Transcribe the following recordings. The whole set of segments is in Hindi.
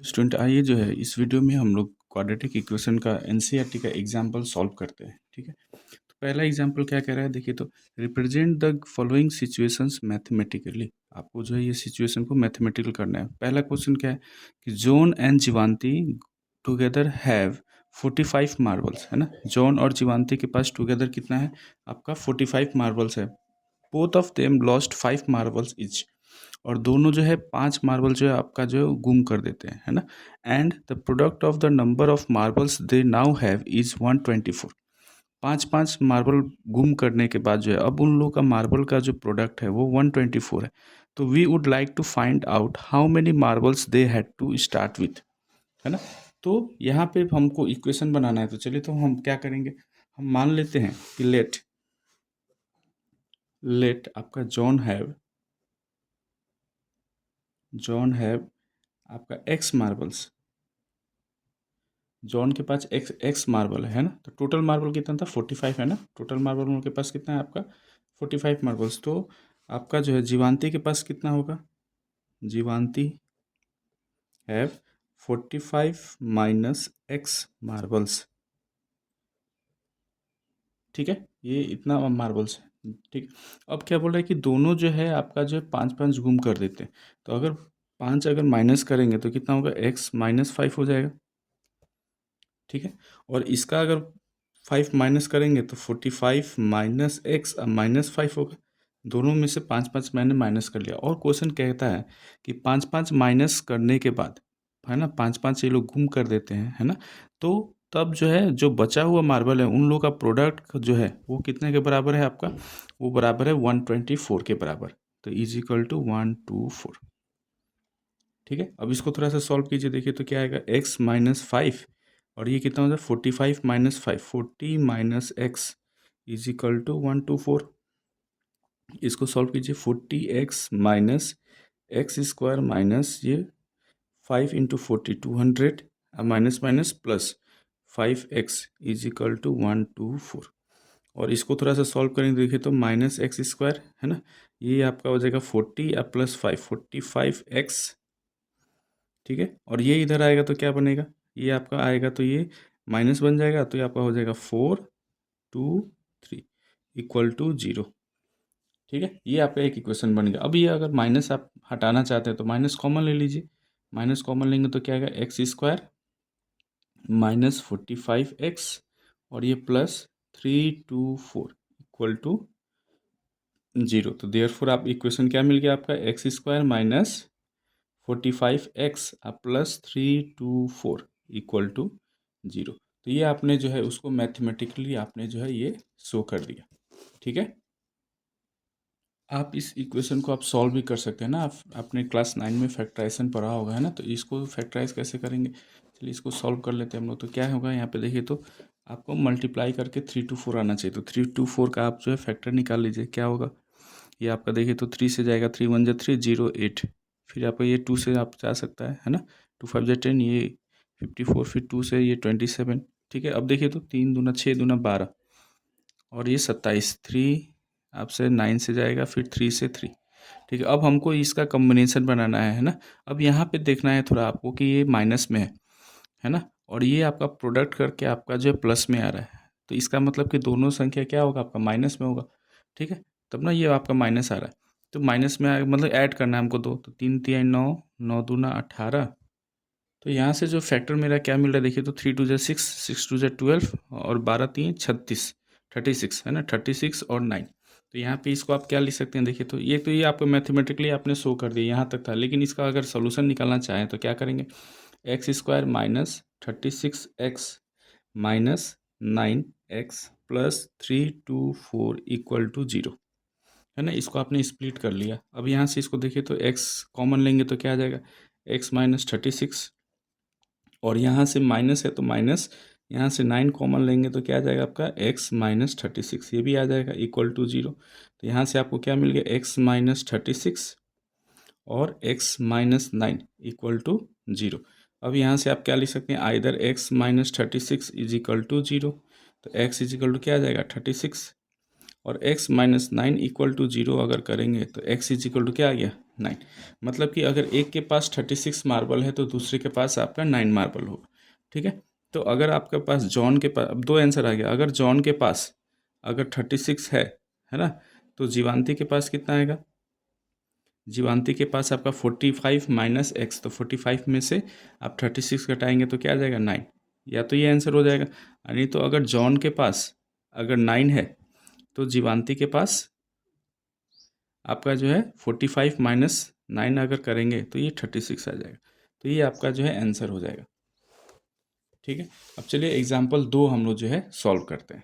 स्टूडेंट आइए जो है इस वीडियो में हम लोग क्वाड्रेटिक इक्वेशन का एनसीईआरटी का एग्जांपल सॉल्व करते हैं। ठीक है, तो पहला एग्जांपल क्या कह रहा है, देखिए तो represent the following situations mathematically. आपको जो है ये सिचुएशन को मैथमेटिकल करना है। पहला क्वेश्चन क्या है कि John and Jivanti together have 45 marbles, है ना। जॉन और जीवांती के पास टुगेदर कितना है, आपका 45 मार्बल्स है। Both of them lost 5 marbles etch, और दोनों जो है 5 मार्बल जो है आपका जो है गुम कर देते हैं, है ना। And the product of the number of marbles they now have is 124। 5 marble गुम करने के बाद जो है अब उन लोगों का मार्बल का जो प्रोडक्ट है वो 124 है। तो we would like to find out how many marbles they had to start with, है ना। तो यहाँ पे हमको इक्वेशन बनाना है, तो चलिए तो हम क्या करेंगे, हम मान लेते हैं कि लेट आपका जॉन हैव आपका एक्स मार्बल्स। जॉन के पास एक्स मार्बल है ना, तो टोटल मार्बल कितना था 45, है ना। टोटल मार्बल उनके पास कितना है आपका 45 मार्बल्स। तो आपका जो है जीवांती के पास कितना होगा, जीवांती हैव 45 माइनस एक्स मार्बल्स। ठीक है, ये इतना मार्बल्स है। ठीक, अब क्या बोल रहा है कि दोनों जो है आपका जो है 5 गुम कर देते हैं। तो अगर 5 अगर माइनस करेंगे तो कितना होगा, एक्स माइनस 5 हो जाएगा। ठीक है, और इसका अगर 5 माइनस करेंगे तो 45 माइनस एक्स माइनस 5 होगा। दोनों में से 5 मैंने माइनस कर लिया, और क्वेश्चन कहता है कि 5 माइनस करने के बाद, है ना, 5 ये लोग गुम कर देते हैं, है ना। तो तब जो है जो बचा हुआ मार्बल है उन लोगों का प्रोडक्ट जो है वो कितने के बराबर है आपका, वो बराबर है 124 के बराबर। तो इज इक्वल टू 124। ठीक है, अब इसको थोड़ा सा सॉल्व कीजिए, देखिए तो क्या आएगा, एक्स माइनस 5 और ये कितना होता है 45 minus 5, 40 minus X is equal to 124। इसको सॉल्व कीजिए, 40x minus X square minus ये 5 into 40 200, minus minus plus 5x is equal to 124। और इसको थोड़ा सा सॉल्व करेंगे, देखिए तो माइनस एक्स स्क्वायर, है ना, ये आपका हो जाएगा 40 या प्लस 5 45x। ठीक है, और ये इधर आएगा तो क्या बनेगा, ये आपका आएगा तो ये माइनस बन जाएगा, तो ये आपका हो जाएगा 4 2 3 इक्वल टू 0। ठीक है, ये आपका एक इक्वेशन बन गया। अब ये अगर माइनस आप हटाना चाहते हैं तो माइनस कॉमन ले लीजिए। माइनस कॉमन लेंगे तो क्या आएगा, एक्स स्क्वायर माइनस 45x और ये प्लस 324 इक्वल टू 0। तो देयरफॉर आप इक्वेशन क्या मिल गया आपका, X square minus 45x plus 324 equal to 0। तो ये आपने जो है उसको मैथमेटिकली आपने जो है ये शो कर दिया। ठीक है, आप इस इक्वेशन को आप सॉल्व भी कर सकते हैं ना। आप आपने क्लास 9 में फैक्टराइजेशन पढ़ा होगा, है ना। तो इसको फैक्टराइज कैसे करेंगे, चलिए इसको सॉल्व कर लेते हैं हम लोग। तो क्या होगा यहाँ पे देखिए तो आपको मल्टीप्लाई करके 3 to 4 आना चाहिए। तो 3 to 4 का आप जो है फैक्टर निकाल लीजिए, क्या होगा, ये आपका देखिए तो 3 से जाएगा, 3 1 3 0 8, फिर आपका ये 2 से आप जा सकता है ना, 2 5 10, ये 54, फिर 2 से ये 27। ठीक है, अब देखिए तो 3 दूना 6 दूना 12 और ये 27, 3 आपसे 9 से जाएगा, फिर 3 से 3। ठीक है, अब हमको इसका कॉम्बिनेशन बनाना है ना। अब यहाँ पे देखना है थोड़ा आपको कि ये माइनस में है ना, और ये आपका प्रोडक्ट करके आपका जो है प्लस में आ रहा है। तो इसका मतलब कि दोनों संख्या क्या होगा, आपका माइनस में होगा। ठीक है, तब ना ये आपका माइनस आ रहा है, तो माइनस में मतलब ऐड करना है हमको दो, तो 3 3 9, 9 दूना 18। तो यहाँ से जो फैक्टर मेरा क्या मिल रहा है, देखिए तो 3 2 6, 6 2 12 और 12 3 36, 36 है ना, 36 और 9। तो यहाँ पे इसको आप क्या लिख सकते हैं, देखिए तो ये आपको मैथमेटिकली आपने शो कर दिया, यहाँ तक था। लेकिन इसका अगर सोल्यूशन निकालना चाहें तो क्या करेंगे, X square minus 36x minus 9x plus 324 equal to 0, है ना। इसको आपने स्प्लिट कर लिया। अब यहाँ से इसको देखिए तो x कॉमन लेंगे तो क्या आ जाएगा, x माइनस 36, और यहाँ से माइनस है तो माइनस, यहाँ से 9 कॉमन लेंगे तो क्या आ जाएगा आपका x माइनस 36, ये भी आ जाएगा इक्वल टू 0। तो यहाँ से आपको क्या मिल गया, x माइनस 36 और x माइनस 9 इक्वल टू 0। अब यहाँ से आप क्या लिख सकते हैं, either x minus 36 is equal to 0, तो x इज इक्वल टू क्या आ जाएगा 36, और x माइनस 9 इक्वल टू 0 अगर करेंगे तो x इज इक्वल टू क्या आ गया 9। मतलब कि अगर एक के पास 36 मार्बल है तो दूसरे के पास आपका 9 मार्बल होगा। ठीक है, तो अगर आपके पास जॉन के पास, अब दो आंसर आ गया, अगर जॉन के पास अगर 36 है ना, तो जीवांती के पास कितना आएगा? जीवांती के पास आपका 45 माइनस एक्स, तो 45 में से आप 36 घटाएंगे तो क्या आ जाएगा? 9। या तो ये आंसर हो जाएगा, नहीं तो अगर जॉन के पास अगर 9 है तो जीवांती के पास आपका जो है 45 माइनस 9 अगर करेंगे तो ये 36 आ जाएगा। तो ये आपका जो है आंसर हो जाएगा। ठीक है, अब चलिए एग्जाम्पल 2 हम लोग जो है सॉल्व करते हैं।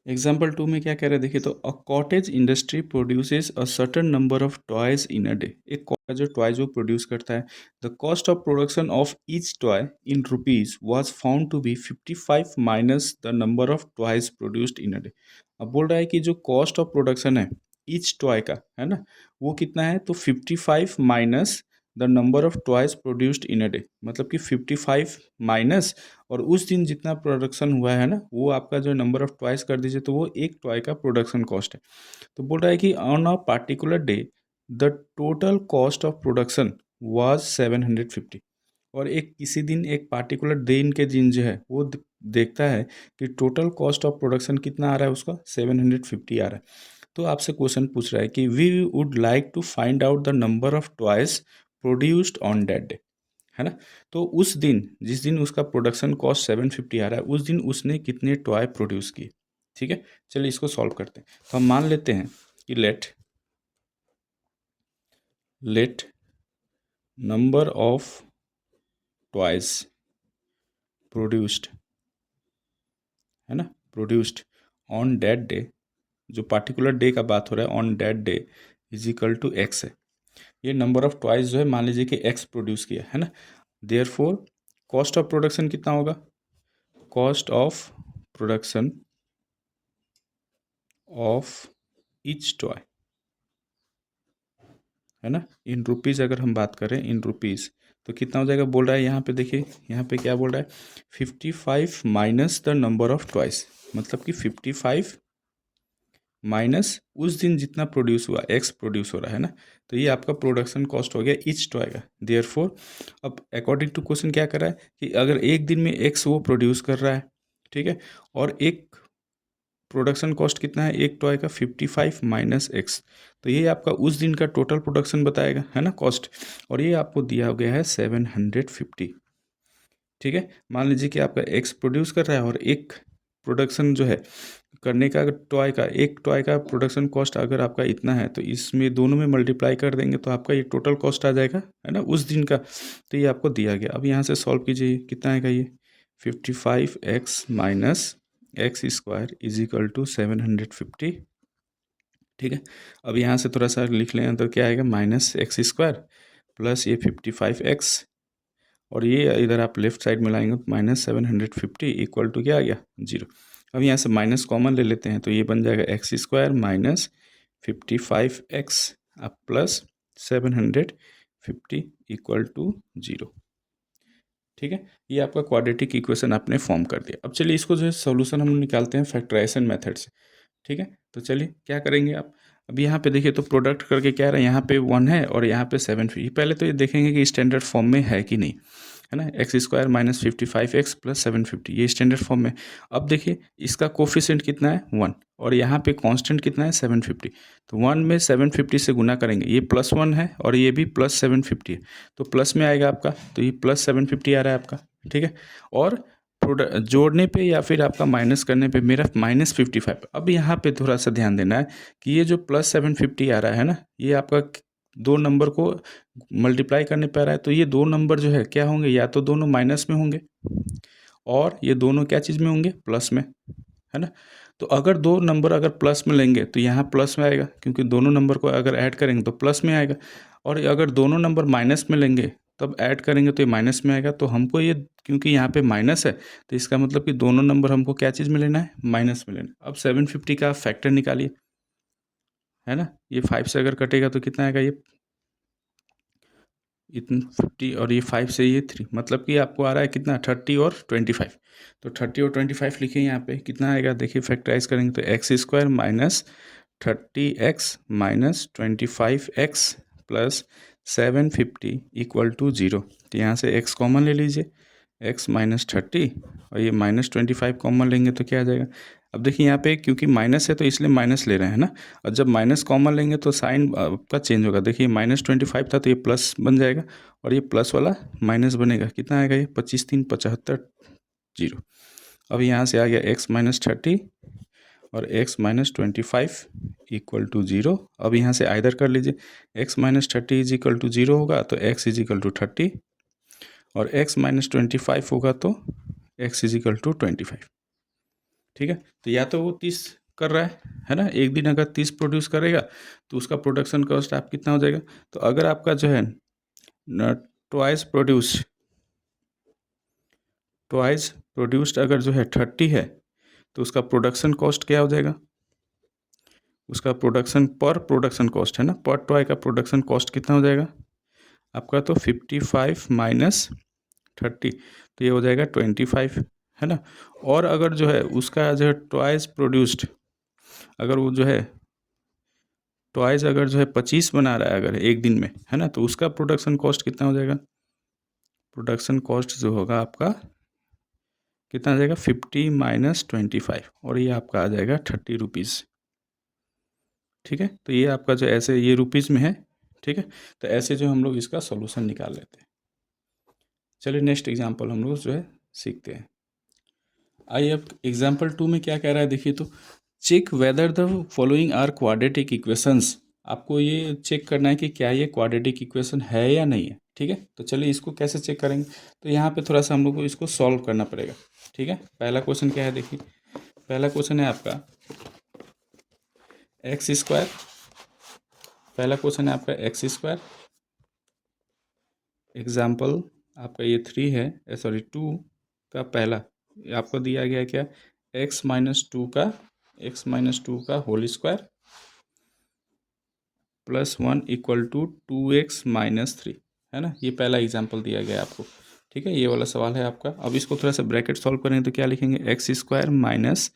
एग्जाम्पल 2 में क्या कह रहे हैं देखिए, तो a cottage industry produces a certain number of toys in a day. एक कॉटेज जो टॉयज वो प्रोड्यूस करता है, the cost of production of each toy in rupees was found to be 55 minus the number of toys produced in a day. अब बोल रहा है कि जो कॉस्ट ऑफ प्रोडक्शन है ईच टॉय का, है ना, वो कितना है? तो 55 minus the number of toys produced in a day, मतलब कि 55 माइनस और उस दिन जितना प्रोडक्शन हुआ है ना, वो आपका जो नंबर ऑफ टॉयज कर दीजिए तो वो एक टॉय का प्रोडक्शन कॉस्ट है। तो बोल रहा है कि on a particular day the total cost of production was 750। और एक किसी दिन, एक पार्टिकुलर दिन के दिन जो है वो देखता है कि टोटल कॉस्ट ऑफ प्रोडक्शन कितना आ रहा है उसका? 750 आ रहा है। तो आपसे क्वेश्चन पूछ रहा है कि we would like to find out the number of toys produced on that day, है ना। तो उस दिन, जिस दिन उसका प्रोडक्शन कॉस्ट 750 आ रहा है, उस दिन उसने कितने टॉय प्रोड्यूस किए। ठीक है, चलिए इसको सॉल्व करते हैं। तो हम मान लेते हैं कि let number of toys produced, है ना, प्रोड्यूस्ड ऑन दैट डे, जो पार्टिकुलर डे का बात हो रहा है, on that day is equal to X है। ये नंबर ऑफ टॉयज जो है मान लीजिए कि एक्स प्रोड्यूस किया है ना, देयरफॉर कॉस्ट ऑफ प्रोडक्शन कितना होगा? Cost of production of each toy, है ना, इन रुपीज़ अगर हम बात करें इन रुपीज़, तो कितना हो जाएगा? बोल रहा है यहाँ पे, देखिए यहाँ पे क्या बोल रहा है? 55 minus the number of toys, मतलब कि 55 माइनस उस दिन जितना प्रोड्यूस हुआ, एक्स प्रोड्यूस हो रहा है ना, तो ये आपका प्रोडक्शन कॉस्ट हो गया ईच टॉय का। देयरफॉर अब अकॉर्डिंग टू क्वेश्चन क्या कर रहा है कि अगर एक दिन में एक्स वो प्रोड्यूस कर रहा है, ठीक है, और एक प्रोडक्शन कॉस्ट कितना है एक टॉय का? 55 माइनस एक्स, तो ये आपका उस दिन का टोटल प्रोडक्शन बताएगा, है ना, कॉस्ट। और ये आपको दिया गया है 750। ठीक है, मान लीजिए कि आपका एक्स प्रोड्यूस कर रहा है और एक प्रोडक्शन जो है करने का, टॉय का, एक टॉय का प्रोडक्शन कॉस्ट अगर आपका इतना है तो इसमें दोनों में मल्टीप्लाई कर देंगे तो आपका ये टोटल कॉस्ट आ जाएगा, है ना, उस दिन का। तो ये आपको दिया गया। अब यहाँ से सॉल्व कीजिए, कितना आएगा ये? 55x minus X square is equal to 750। ठीक है, अब यहाँ से थोड़ा सा लिख लें तो क्या आएगा? माइनस एक्स स्क्वायर प्लस ये 55x, और ये इधर आप लेफ्ट साइड में लाएंगे तो माइनस 750 इक्वल टू क्या आ गया? 0। अब यहाँ से माइनस कॉमन ले लेते हैं तो ये बन जाएगा एक्स स्क्वायर माइनस 55x अब प्लस 750 इक्वल टू 0। ठीक है, ये आपका क्वाड्रेटिक इक्वेशन आपने फॉर्म कर दिया। अब चलिए इसको जो है सोल्यूशन हम निकालते हैं फैक्टराइजेशन मेथड से। ठीक है, तो चलिए क्या करेंगे आप, अब यहाँ पे देखिए तो प्रोडक्ट करके क्या रहा है, यहाँ पे 1 है और यहाँ पे 750। पहले तो ये देखेंगे कि स्टैंडर्ड फॉर्म में है कि नहीं, है ना, x square minus 55x plus 750, ये स्टैंडर्ड फॉर्म में। अब देखिए इसका कोफिशिएंट कितना है? 1, और यहाँ पे कांस्टेंट कितना है? 750। तो 1 में 750 से गुना करेंगे, ये +1 है और ये भी +750 है, तो प्लस में आएगा आपका, तो ये +750 आ रहा है आपका। ठीक है, और प्रोडक्ट जोड़ने पे या फिर आपका माइनस करने पे मेरा -55। अब यहाँ पे थोड़ा सा ध्यान देना है कि ये जो +750 आ रहा है ना, ये आपका दो नंबर को मल्टीप्लाई करने पे आ रहा है, तो ये दो नंबर जो है क्या होंगे? या तो दोनों माइनस में होंगे और ये दोनों क्या चीज़ में होंगे? प्लस में, है ना। तो अगर दो नंबर अगर प्लस में लेंगे तो यहाँ प्लस में आएगा, क्योंकि दोनों नंबर को अगर ऐड करेंगे तो प्लस में आएगा, और अगर दोनों नंबर माइनस में लेंगे तब ऐड करेंगे तो ये माइनस में आएगा। तो हमको ये, क्योंकि यहाँ पे माइनस है तो इसका मतलब कि दोनों नंबर हमको क्या चीज़ में लेना है? माइनस में लेना है। अब 750 का फैक्टर निकालिए, है ना, ये 5 से अगर कटेगा तो कितना आएगा? ये इतना 50 और ये 5 से ये 3, मतलब कि आपको आ रहा है कितना? 30 और 25। तो 30 और 25 लिखिए, यहाँ पे कितना आएगा? देखिए फैक्टराइज करेंगे तो X square minus 30x minus 25x plus 750 equal to 0। तो यहाँ से x कॉमन ले लीजिए, x माइनस 30 और ये माइनस 25 कॉमन लेंगे तो क्या आ जाएगा। अब देखिए यहाँ पे क्योंकि माइनस है तो इसलिए माइनस ले रहे हैं ना, और जब माइनस कॉमन लेंगे तो साइन आपका चेंज होगा। देखिए माइनस 25 था तो ये प्लस बन जाएगा और ये प्लस वाला माइनस बनेगा। कितना आएगा ये 25 3 75 0। अब यहाँ से आ गया x माइनस 30 और x माइनस 25 इक्वल टू 0। अब यहाँ से आइदर कर लीजिए, x minus 30 is equal to 0 होगा तो x इज इक्वल टू 30 और x माइनस 25 होगा तो x इज इक्वल टू 25। ठीक है, तो या तो वो 30 कर रहा है ना, एक दिन अगर 30 प्रोड्यूस करेगा तो उसका प्रोडक्शन कॉस्ट आप कितना हो जाएगा। तो अगर आपका जो है ट्वाइस प्रोड्यूस्ड अगर जो है 30 है तो उसका प्रोडक्शन कॉस्ट क्या हो जाएगा, उसका प्रोडक्शन कॉस्ट है ना, पर टॉय का प्रोडक्शन कॉस्ट कितना हो जाएगा आपका, तो 55 माइनस 30 तो ये हो जाएगा 25 है ना। और अगर जो है उसका जो है ट्वाइस प्रोड्यूस्ड, अगर वो जो है ट्वाइस अगर जो है 25 बना रहा है अगर एक दिन में है ना, तो उसका प्रोडक्शन कॉस्ट कितना हो जाएगा, प्रोडक्शन कॉस्ट जो होगा आपका कितना आ जाएगा 50 माइनस 25 और ये आपका आ जाएगा 30 रुपीज़। ठीक है, तो ये आपका जो ऐसे ये रुपीज़ में है। ठीक है, तो ऐसे जो हम लोग इसका सॉल्यूशन निकाल लेते हैं। चलिए नेक्स्ट एग्जांपल हम लोग जो है सीखते हैं। आइए अब एग्जांपल 2 में क्या कह रहा है देखिए, तो check whether the following are quadratic equations. आपको ये चेक करना है कि क्या ये क्वाड्रेटिक इक्वेशन है या नहीं है। ठीक है, तो चलिए इसको कैसे चेक करेंगे, तो यहाँ पे थोड़ा सा हम लोग को इसको सॉल्व करना पड़ेगा। ठीक है, पहला क्वेश्चन क्या है देखिए, पहला क्वेश्चन है आपका एक्स स्क्वायर, पहला क्वेश्चन है आपका एक्स स्क्वायर, एग्जाम्पल आपका ये 3 है, सॉरी 2 का पहला आपको दिया गया क्या, x माइनस टू का whole square plus 1 equal to 2x minus 3 है ना, ये पहला एग्जाम्पल दिया गया आपको। ठीक है, ये वाला सवाल है आपका। अब इसको थोड़ा सा ब्रैकेट सॉल्व करेंगे तो क्या लिखेंगे, x square minus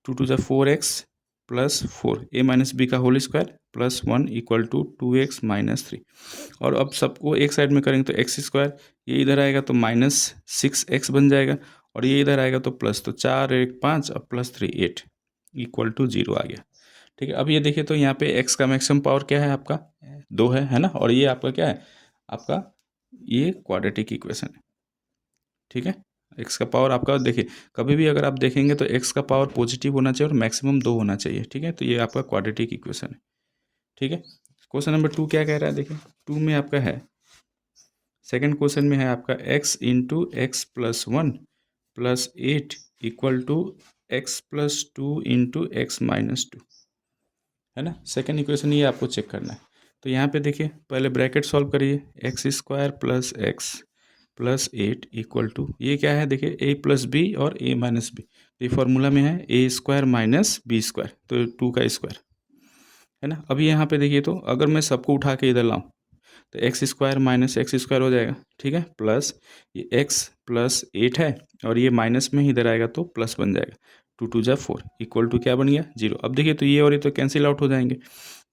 2 to the 4x plus 4 a minus b का whole square plus 1 equal to 2x minus 3। और अब सबको एक साइड में करेंगे तो एक्स स्क्वायर, ये इधर आएगा तो माइनस 6x बन जाएगा और ये इधर आएगा तो प्लस, तो 4 1 5 और प्लस 3 8 इक्वल टू 0 आ गया। ठीक है, अब ये देखिए तो यहाँ पे x का मैक्सिमम पावर क्या है आपका 2 है ना, और ये आपका क्या है आपका ये क्वाड्रेटिक इक्वेशन है। ठीक है, x का पावर आपका देखिए कभी भी अगर आप देखेंगे तो x का पावर पॉजिटिव होना चाहिए और मैक्सिमम 2 होना चाहिए। ठीक है, तो ये आपका क्वाड्रेटिक इक्वेशन है। ठीक है, क्वेश्चन नंबर 2 क्या कह रहा है देखिए, 2 में आपका है, सेकंड क्वेश्चन में है आपका x into X plus 1 plus 8 equal to X plus 2 into X minus 2 है ना। सेकंड इक्वेशन ये आपको चेक करना है। तो यहाँ पे देखिए पहले ब्रैकेट सॉल्व करिए, X square plus X plus 8 equal to ये क्या है देखिए a प्लस बी और a माइनस बी, तो ये फॉर्मूला में है a square minus B square, तो 2 का स्क्वायर है ना। अभी यहाँ पे देखिए तो अगर मैं सबको उठा के इधर लाऊं तो X square minus X square हो जाएगा। ठीक है, प्लस ये एक्स प्लस 8 है और ये माइनस में ही इधर आएगा तो प्लस बन जाएगा, 2 टू जा 4 इक्वल टू क्या बन गया 0। अब देखिए तो ये और ये तो कैंसिल आउट हो जाएंगे,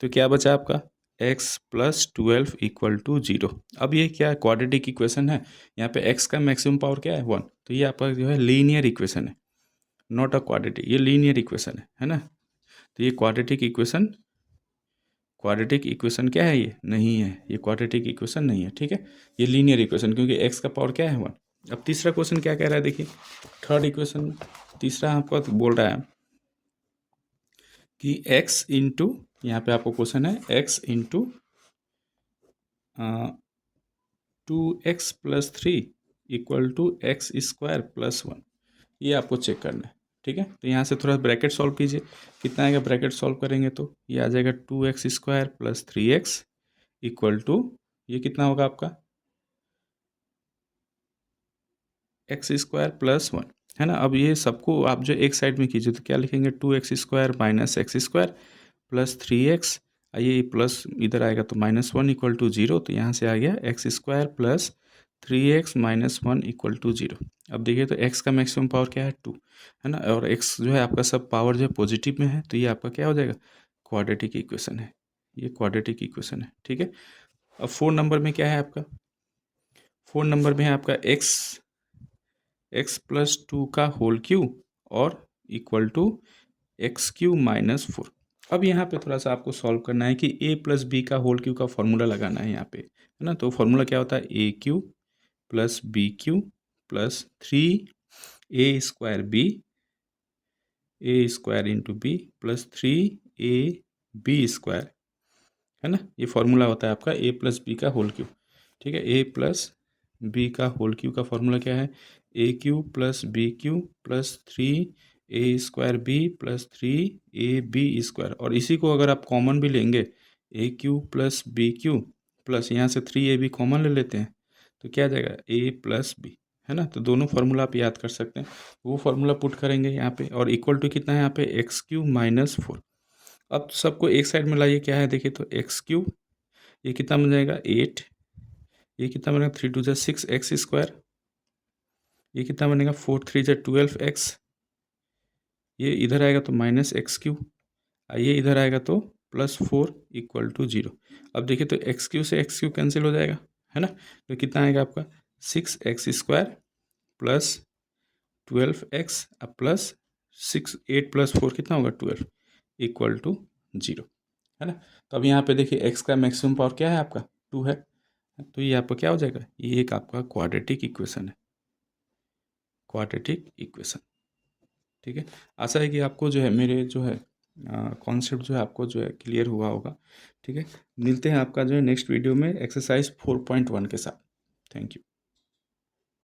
तो क्या बचा आपका x प्लस 12 इक्वल टू 0। अब ये क्या क्वाड्रेटिक इक्वेशन है, यहाँ पे x का मैक्सिमम पावर क्या है 1, तो ये आपका जो है लीनियर इक्वेशन है, नॉट अ क्वाड्रेटिक, ये लीनियर इक्वेशन है ना। तो ये क्वाड्रेटिक इक्वेशन क्या है, ये नहीं है, ये क्वाड्रेटिक इक्वेशन नहीं है। ठीक है, ये लीनियर इक्वेशन, क्योंकि x का पावर क्या है 1। अब तीसरा क्वेश्चन क्या कह रहा है देखिए, थर्ड इक्वेशन में तीसरा आपको बोल रहा है कि x इंटू, यहाँ पे आपको क्वेश्चन है x into 2x plus 3 equal to X square plus 1, ये आपको चेक करना है। ठीक है, तो यहाँ से थोड़ा ब्रैकेट सॉल्व कीजिए, कितना आएगा ब्रैकेट सॉल्व करेंगे तो ये आ जाएगा 2x square plus 3x equal to ये कितना होगा आपका एक्स स्क्वायर प्लस 1 है ना। अब ये सबको आप जो एक साइड में कीजिए तो क्या लिखेंगे 2x square minus X square plus 3x, ये प्लस इधर आएगा तो -1 इक्वल टू 0, तो यहाँ से आ गया x square plus 3x minus 1 equal to 0। अब देखिए तो x का मैक्सिमम पावर क्या है 2 है ना, और x जो है आपका सब पावर जो है पॉजिटिव में है, तो ये आपका क्या हो जाएगा क्वाड्रेटिक इक्वेशन है, ये क्वाड्रेटिक इक्वेशन है। ठीक है, अब 4 नंबर में क्या है आपका, 4 नंबर में है आपका एक्स प्लस टू का होल क्यू और equal to x cube minus 4। अब यहाँ पे थोड़ा सा आपको सॉल्व करना है कि ए प्लस बी का होल क्यू का फॉर्मूला लगाना है यहाँ पे, है ना। तो फॉर्मूला क्या होता है, a cube plus b cube plus 3 a square into b plus 3 ab square, है ना। ये फॉर्मूला होता है आपका ए प्लस बी का होल क्यू। ठीक है, ए प्लस बी का होल क्यू का फॉर्मूला क्या है, a cube plus b cube plus 3 a² b plus 3 ab²। और इसी को अगर आप कॉमन भी लेंगे, a cube plus b cube plus यहाँ से 3ab कॉमन ले लेते हैं तो क्या आ जाएगा, ए प्लस बी, है ना। तो दोनों फार्मूला आप याद कर सकते हैं, वो फार्मूला पुट करेंगे यहाँ पे और इक्वल टू कितना है यहाँ पे, एक्स क्यू माइनस 4। अब सबको एक साइड में लाइए, क्या है देखिए, तो एक्स क्यू ये कितना बन जाएगा 8, ये कितना बनेगा 3 2 6 एक्स², ये कितना बनेगा 4 3 12 एक्स, ये इधर आएगा तो माइनस एक्स क्यू, ये इधर आएगा तो +4 इक्वल टू 0। अब देखिए तो एक्स क्यू से एक्स क्यू कैंसिल हो जाएगा, है ना। तो कितना आएगा आपका 6x² प्लस 12x अब प्लस 8 + 4 कितना होगा 12 इक्वल टू 0, है ना। तो अब यहाँ पे देखिए एक्स का मैक्सिमम पावर क्या है आपका 2 है, तो ये आपका क्या हो जाएगा, ये एक आपका क्वाड्रेटिक इक्वेशन है, क्वाड्रेटिक इक्वेशन। ठीक है, आशा है कि आपको जो है मेरे जो है कॉन्सेप्ट जो है आपको जो है क्लियर हुआ होगा। ठीक है, मिलते हैं आपका जो है नेक्स्ट वीडियो में एक्सरसाइज 4.1 के साथ। Thank you.